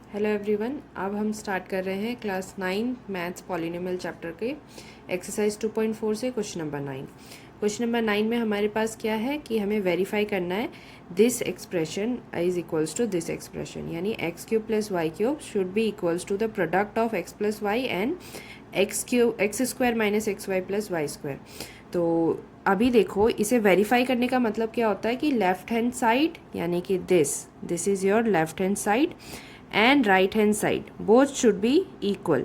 Hello everyone, अब हम start कर रहे हैं क्लास 9 मैथ्स पॉलिनोमियल चैप्टर के एक्सरसाइज 2.4 से क्वेश्चन नंबर 9। क्वेश्चन नंबर 9 में हमारे पास क्या है कि हमें वेरीफाई करना है this expression is equals to this expression, यानी X cube plus Y cube should be equals to the product of X plus Y and x square minus x Y plus Y square. तो अभी देखो, इसे verify करने का मतलब क्या होता है कि लेफ्ट हैंड साइड यानी कि this is your left hand side and right hand side both should be equal.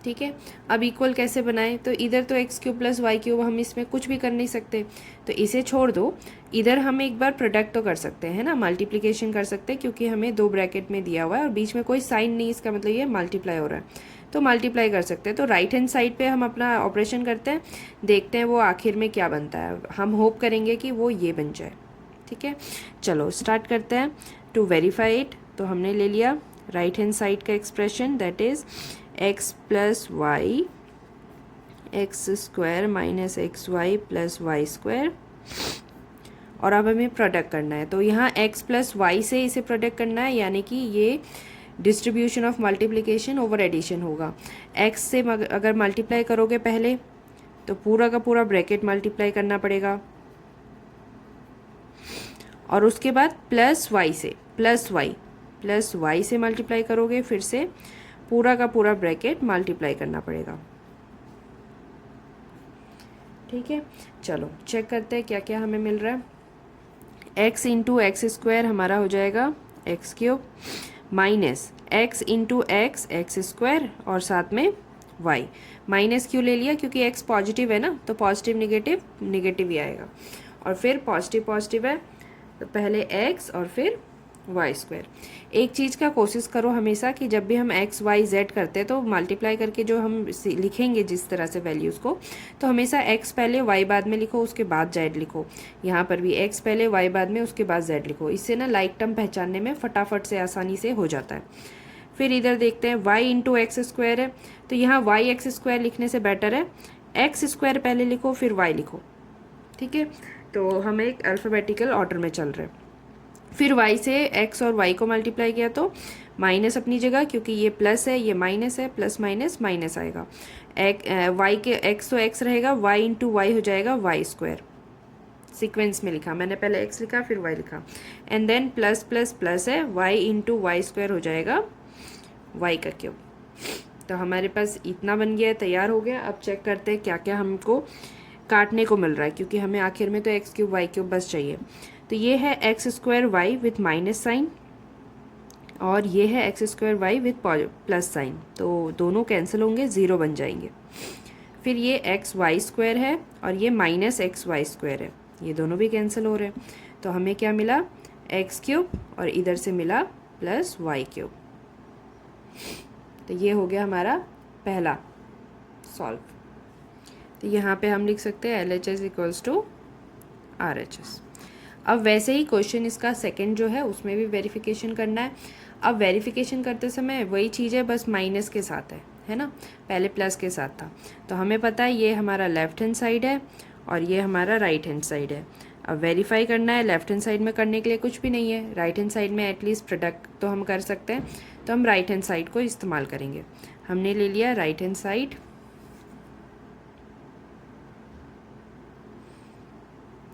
ठीक है, अब इक्वल कैसे बनाएं? तो इधर तो x cube plus Y cube, हम इसमें कुछ भी कर नहीं सकते, तो इसे छोड़ दो। इधर हम एक बार प्रोडक्ट तो कर सकते हैं ना, मल्टीप्लिकेशन कर सकते हैं, क्योंकि हमें दो ब्रैकेट में दिया हुआ है और बीच में कोई साइन नहीं, इसका मतलब ये मल्टीप्लाई हो रहा है, तो मल्टीप्लाई कर सकते हैं। तो राइट हैंड साइड पे हम अपना ऑपरेशन करते हैं, देखते हैं वो आखिर में क्या बनता है। हम होप करेंगे कि वो ये बन जाए। ठीक है, चलो स्टार्ट करते हैं टू वेरीफाई इट। तो हमने ले लिया राइट हैंड साइड का expression, that is x plus y x square minus x Y plus Y square, और अब हमें प्रोडक्ट करना है। तो यहाँ x प्लस वाई से इसे प्रोडक्ट करना है, यानी कि ये distribution of multiplication over addition होगा। x से अगर मल्टीप्लाई करोगे पहले, तो पूरा का पूरा ब्रैकेट मल्टीप्लाई करना पड़ेगा, और उसके बाद प्लस वाई से मल्टीप्लाई करोगे, फिर से पूरा का पूरा ब्रैकेट मल्टीप्लाई करना पड़ेगा। ठीक है, चलो चेक करते हैं क्या क्या हमें मिल रहा है। x इंटू एक्स स्क्वायर हमारा हो जाएगा x cube, minus x into x square, और साथ में y। माइनस क्यों ले लिया? क्योंकि x पॉजिटिव है ना, तो पॉजिटिव निगेटिव निगेटिव ही आएगा, और फिर पॉजिटिव पॉजिटिव है, तो पहले x और फिर वाई स्क्वायर। एक चीज़ का कोशिश करो हमेशा कि जब भी हम एक्स वाई जेड करते हैं, तो मल्टीप्लाई करके जो हम लिखेंगे जिस तरह से वैल्यूज़ को, तो हमेशा x पहले y बाद में लिखो, उसके बाद जेड लिखो। यहाँ पर भी x पहले y बाद में, उसके बाद जेड लिखो। इससे ना लाइक टर्म पहचानने में फटाफट से आसानी से हो जाता है। फिर इधर देखते हैं y इंटू एक्स स्क्वायर है, तो यहाँ वाई एक्स स्क्वायर लिखने से बेटर है एक्स स्क्वायर पहले लिखो फिर y लिखो। ठीक है, तो हम एक अल्फ़ाबेटिकल ऑर्डर में चल रहे हैं। फिर y से x और y को मल्टीप्लाई किया, तो माइनस अपनी जगह, क्योंकि ये प्लस है ये माइनस है, प्लस माइनस माइनस आएगा। y के x तो x रहेगा, y इंटू वाई हो जाएगा वाई स्क्वायर। सीक्वेंस में लिखा मैंने, पहले x लिखा फिर y लिखा, and then plus plus plus है, y इंटू वाई स्क्वायर हो जाएगा y का क्यूब। तो हमारे पास इतना बन गया, तैयार हो गया। अब चेक करते हैं क्या क्या हमको काटने को मिल रहा है, क्योंकि हमें आखिर में तो एक्स क्यूब वाई क्यूब बस चाहिए। तो ये है x square y with minus sign, और ये है x square y with plus sign, तो दोनों कैंसिल होंगे, ज़ीरो बन जाएंगे। फिर ये एक्स वाई स्क्वायर है और ये माइनस एक्स वाई स्क्वायर है, ये दोनों भी कैंसिल हो रहे हैं। तो हमें क्या मिला? एक्स क्यूब, और इधर से मिला प्लस वाई क्यूब। तो ये हो गया हमारा पहला सॉल्व। तो यहाँ पे हम लिख सकते हैं LHS इक्वल्स टू RHS। अब वैसे ही क्वेश्चन इसका सेकंड जो है, उसमें भी वेरिफिकेशन करना है। अब वेरिफिकेशन करते समय वही चीज़ है, बस माइनस के साथ है ना, पहले प्लस के साथ था। तो हमें पता है ये हमारा लेफ्ट हैंड साइड है और ये हमारा राइट हैंड साइड है। अब वेरीफाई करना है, लेफ्ट हैंड साइड में करने के लिए कुछ भी नहीं है, राइट हैंड साइड में एटलीस्ट प्रोडक्ट तो हम कर सकते हैं, तो हम राइट हैंड साइड को इस्तेमाल करेंगे। हमने ले लिया राइट हैंड साइड,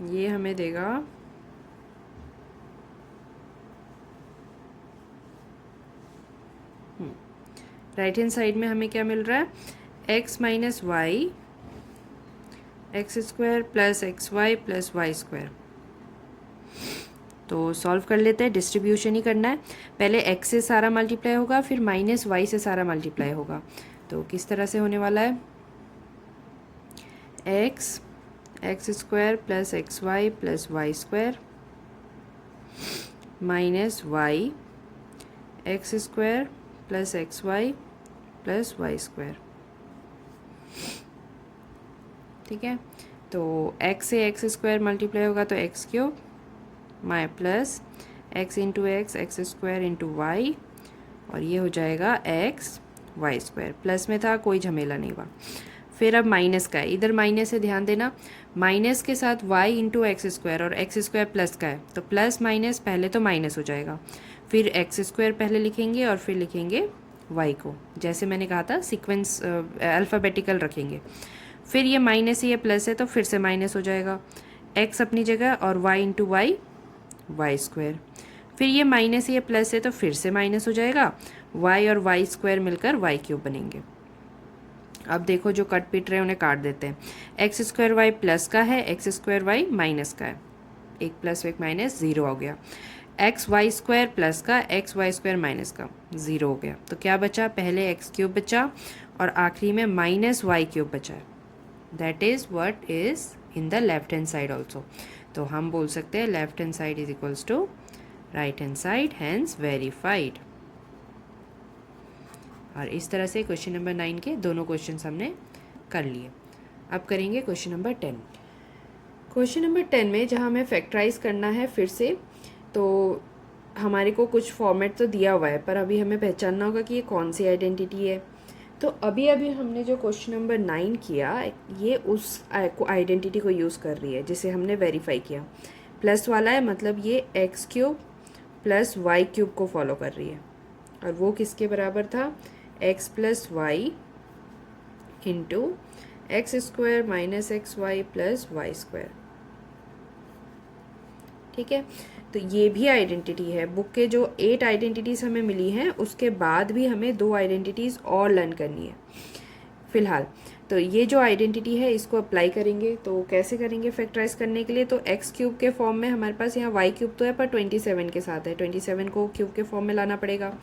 ये हमें देगा राइट हैंड साइड में हमें क्या मिल रहा है? X minus y x square plus x Y plus Y square. तो सॉल्व कर लेते हैं, डिस्ट्रीब्यूशन ही करना है। पहले एक्स से सारा मल्टीप्लाई होगा, फिर माइनस वाई से सारा मल्टीप्लाई होगा। तो किस तरह से होने वाला है? X x square plus x Y plus Y square minus y x square plus x Y plus Y square. ठीक है, तो x से एक्स स्क्वायर मल्टीप्लाई होगा तो x cube my plus x into x square into y, और ये हो जाएगा एक्स वाई स्क्वायर। प्लस में था, कोई झमेला नहीं हुआ। फिर अब माइनस का है, इधर माइनस है, ध्यान देना। माइनस के साथ y इंटू एक्स स्क्वायर, और एक्स स्क्वायर प्लस का है, तो प्लस माइनस पहले तो माइनस हो जाएगा, फिर एक्स स्क्वायर पहले लिखेंगे और फिर लिखेंगे वाई को, जैसे मैंने कहा था सीक्वेंस अल्फ़ाबेटिकल रखेंगे। फिर ये माइनस ये प्लस है तो फिर से माइनस हो जाएगा, एक्स अपनी जगह और y into y, y square. फिर ये माइनस ये प्लस है तो फिर से माइनस हो जाएगा, वाई और वाई स्क्वायर मिलकर वाई क्यूब बनेंगे। अब देखो जो कट पीट रहे हैं उन्हें काट देते हैं। एक्स स्क्वायर वाई प्लस का है, एक्स स्क्वायर वाई माइनस का है, एक प्लस एक माइनस ज़ीरो हो गया। एक्स वाई स्क्वायर प्लस का, एक्स वाई स्क्वायर माइनस का, ज़ीरो हो गया। तो क्या बचा, पहले एक्स क्यूब बचा और आखिरी में माइनस वाई क्यूब बचा है। That is what is in the left hand side also. तो हम बोल सकते हैं left hand side is equals to right hand side, hence verified. और इस तरह से क्वेश्चन नंबर 9 के दोनों क्वेश्चन हमने कर लिए। अब करेंगे क्वेश्चन नंबर 10। क्वेश्चन नंबर 10 में जहाँ हमें फैक्टराइज करना है फिर से, तो हमारे को कुछ फॉर्मेट तो दिया हुआ है पर अभी हमें पहचानना होगा कि ये कौन सी आइडेंटिटी है। तो अभी अभी हमने जो क्वेश्चन नंबर 9 किया ये उस आइडेंटिटी को यूज़ कर रही है जिसे हमने वेरीफाई किया। प्लस वाला है मतलब ये x cube plus Y cube को फॉलो कर रही है, और वो किसके बराबर था, x plus y into x square minus x Y plus Y square. ठीक है, तो ये भी आइडेंटिटी है। बुक के जो 8 आइडेंटिटीज़ हमें मिली हैं उसके बाद भी हमें 2 आइडेंटिटीज़ और लर्न करनी है फ़िलहाल। तो ये जो आइडेंटिटी है इसको अप्लाई करेंगे। तो कैसे करेंगे फैक्टराइज करने के लिए, तो एक्स क्यूब के फॉर्म में हमारे पास यहाँ वाई क्यूब तो है पर 27 के साथ है, 27 को क्यूब के फॉर्म में लाना पड़ेगा।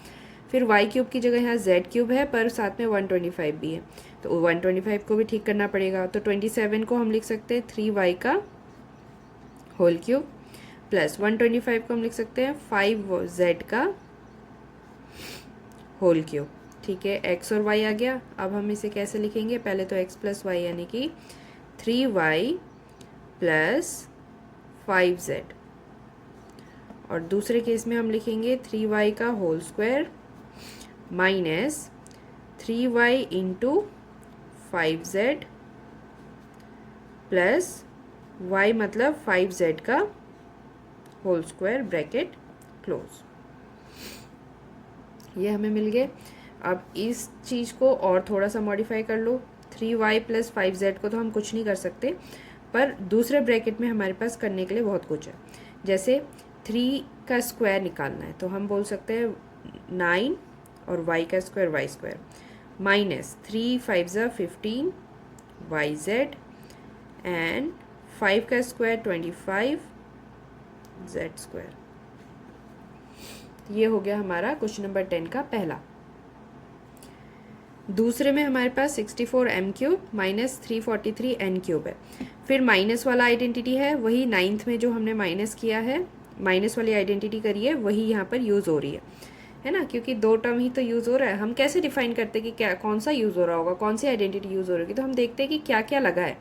फिर वाई क्यूब की जगह यहाँ जेड क्यूब है पर साथ में 125 भी है, तो 125 को भी ठीक करना पड़ेगा। तो 27 को हम लिख सकते हैं 3y का होल क्यूब प्लस 125 को हम लिख सकते हैं 5z का होल क्यूब। ठीक है, x और y आ गया। अब हम इसे कैसे लिखेंगे, पहले तो x प्लस वाई यानी कि 3y प्लस 5z, और दूसरे केस में हम लिखेंगे 3y का whole square minus 3y into 5z plus y मतलब 5z का होल स्क्वायर ब्रैकेट क्लोज। ये हमें मिल गए। अब इस चीज़ को और थोड़ा सा मॉडिफाई कर लो, 3y प्लस 5z को तो हम कुछ नहीं कर सकते, पर दूसरे ब्रैकेट में हमारे पास करने के लिए बहुत कुछ है। जैसे 3 का स्क्वायर निकालना है तो हम बोल सकते हैं 9 और y का स्क्वायर y स्क्वायर माइनस 3 5 ज़ा 15 yz एंड 5 का स्क्वायर 25 z स्क्वायर। ये हो गया हमारा क्वेश्चन नंबर 10 का पहला। दूसरे में हमारे पास 64 m cube minus 343 n cube है। फिर माइनस वाला आइडेंटिटी है, वही 9th में जो हमने माइनस किया है, माइनस वाली आइडेंटिटी करी है वही यहाँ पर यूज़ हो रही है ना, क्योंकि 2 टर्म ही तो यूज़ हो रहा है। हम कैसे डिफाइन करते हैं कि क्या कौन सा यूज़ हो रहा होगा, कौन सी आइडेंटिटी यूज़ हो रही है, तो हम देखते हैं कि क्या क्या लगा है।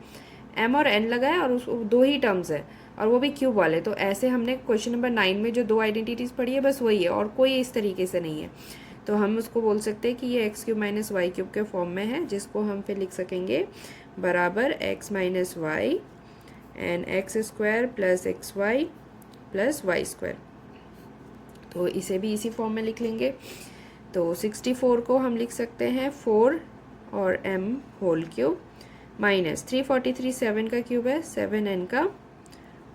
m और n लगा है और उस 2 ही टर्म्स है और वो भी क्यूब वाले। तो ऐसे हमने क्वेश्चन नंबर 9 में जो 2 आइडेंटिटीज़ पढ़ी है बस वही है और कोई इस तरीके से नहीं है। तो हम उसको बोल सकते हैं कि ये x cube minus y cube के फॉर्म में है, जिसको हम फिर लिख सकेंगे बराबर x minus y and x square plus x Y plus Y square. तो इसे भी इसी फॉर्म में लिख लेंगे। तो 64 को हम लिख सकते हैं 4 और m होल क्यूब माइनस 343 7 का क्यूब है 7n का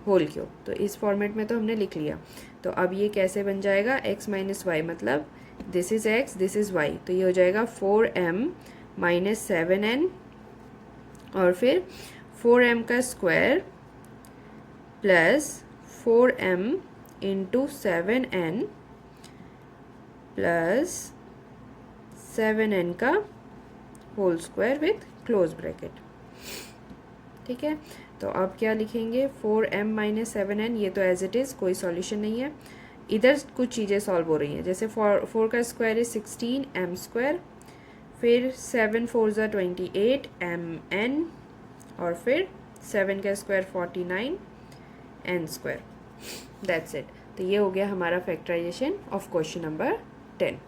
होल क्यूब। तो इस फॉर्मेट में तो हमने लिख लिया। तो अब ये कैसे बन जाएगा, x माइनस वाई मतलब this is x this is y, तो ये हो जाएगा 4m माइनस 7n और फिर 4m का square plus 4m into 7n plus 7n का whole square with close bracket. ठीक है, तो अब क्या लिखेंगे 4m माइनस 7n, ये तो एज इट इज़ कोई सॉल्यूशन नहीं है। इधर कुछ चीज़ें सॉल्व हो रही हैं, जैसे 4 का स्क्वायर इज 16m स्क्वायर, फिर 7 4 ज़ा 28 mn और फिर 7 का square 49 n square. That's it. तो ये हो गया हमारा फैक्टराइजेशन ऑफ क्वेश्चन नंबर 10।